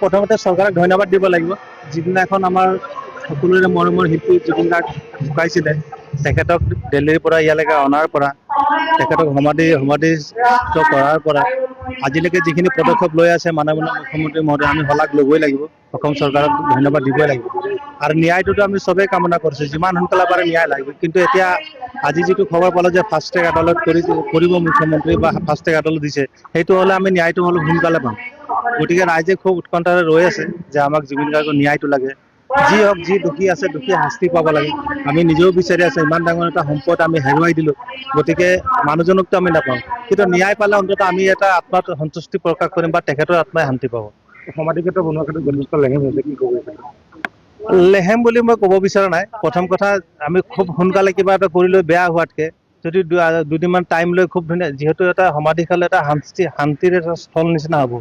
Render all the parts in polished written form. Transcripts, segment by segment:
প্ৰথমতে চৰকাৰক ধন্যবাদ দিব লাগিব। যিদিনাখন আমাৰ সকলোৰে মৰমৰ শিল্পী জুবিন গাৰ্গ ঢুকাইছিলে, তেখেতক দিল্লীৰ পৰা ইয়ালৈকে অনাৰ পৰা, তেখেতক সমাধিস্থ কৰাৰ পৰা আজিলৈকে যিখিনি পদক্ষেপ লৈ আছে মাননীয় মুখ্যমন্ত্ৰী মহোদয়, আমি শলাগ ল'বই লাগিব। অসম চৰকাৰক ধন্যবাদ দিবই লাগিব। আৰু ন্যায়টোতো আমি চবেই কামনা কৰিছোঁ, যিমান সোনকালে পাৰে ন্যায় লাগিব। কিন্তু এতিয়া আজি যিটো খবৰ পালোঁ যে ফাষ্ট ট্ৰেক আদালত কৰিব মুখ্যমন্ত্ৰী বা ফাষ্ট ট্ৰেক আদালত দিছে, সেইটো হ'লে আমি ন্যায়টো অলপ সোনকালে পাম। গতিকে ৰাইজে খুব উৎকণ্ঠাৰে ৰৈ আছে যে আমাক জুবিন গাৰ্গৰ ন্যায়টো লাগে। যি হওক, যি দোষী আছে দোষীয়ে শাস্তি পাব লাগে। আমি নিজেও বিচাৰি আছো, ইমান ডাঙৰ এটা সম্পদ আমি হেৰুৱাই দিলো, গতিকে মানুহজনকতো আমি নাপাওঁ। কিন্তু ন্যায় পালে অন্তত আমি এটা আত্মাত সন্তুষ্টি প্ৰকাশ কৰিম বা তেখেতৰ আত্মাই শান্তি পাব। সমাধি ক্ষেত্ৰ বনোৱাৰ ক্ষেত্ৰত যথেষ্ট লেহেম হৈছে, কি ক'ব বিচাৰে? লেহেম বুলি মই ক'ব বিচৰা নাই। প্ৰথম কথা, আমি খুব সোনকালে কিবা এটা কৰি লৈ বেয়া হোৱাতকে যদি দুদিনমান টাইম লৈ খুব ধুনীয়া, যিহেতু এটা সমাধিশাল এটা শান্তিৰ এটা স্থল নিচিনা হ'ব।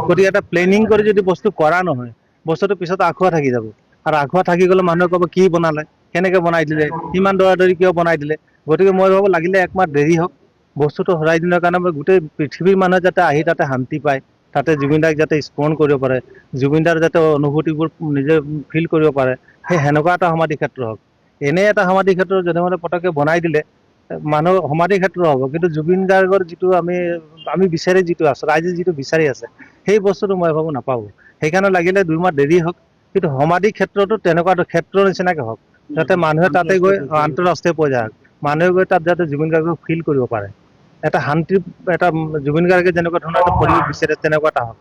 গতিকে এটা প্লেনিং কৰি যদি বস্তু কৰা নহয়, বস্তুটো পিছত আখুৱা থাকি যাব। আৰু আখুৱা থাকি গ'লে মানুহে ক'ব কি বনালে, কেনেকে বনাই দিলে, ইমান দৌৰা-দৌৰি কিয় বনাই দিলে। গতিকে মই ভাবোঁ লাগিলে একমাহ দেৰি হওক, বস্তুটো হৰাই দিনৰ কাৰণে মই গোটেই পৃথিৱীৰ মানুহে যাতে আহি তাতে শান্তি পায়, তাতে জুবিন দাক যাতে স্মৰণ কৰিব পাৰে, জুবিন দাৰ যাতে অনুভূতিবোৰ নিজে ফিল কৰিব পাৰে, সেই সেনেকুৱা এটা সমাধি ক্ষেত্ৰ হওক। এনে এটা সমাধি ক্ষেত্ৰ যধে মধে পটককে বনাই দিলে মানুহ সমাধি ক্ষেত্ৰ হ'ব, কিন্তু জুবিন গাৰ্গৰ যিটো আমি বিচাৰি যিটো আছো, ৰাইজে যিটো বিচাৰি আছে, সেই বস্তুটো মই ভাবোঁ নাপাব। সেইকাৰণে লাগিলে 2 মাহ দেৰি হওক, কিন্তু সমাধি ক্ষেত্ৰতো তেনেকুৱা ক্ষেত্ৰৰ নিচিনাকে হওক, যাতে মানুহে তাতে গৈ আন্তঃৰাষ্ট্ৰীয় পৰ্যায় হওক, মানুহে গৈ তাত যাতে জুবিন গাৰ্গক ফিল কৰিব পাৰে। এটা শান্তিৰ এটা জুবিন গাৰ্গে যেনেকুৱা ধৰণৰ এটা পৰিৱেশ বিচাৰে তেনেকুৱা এটা হওক।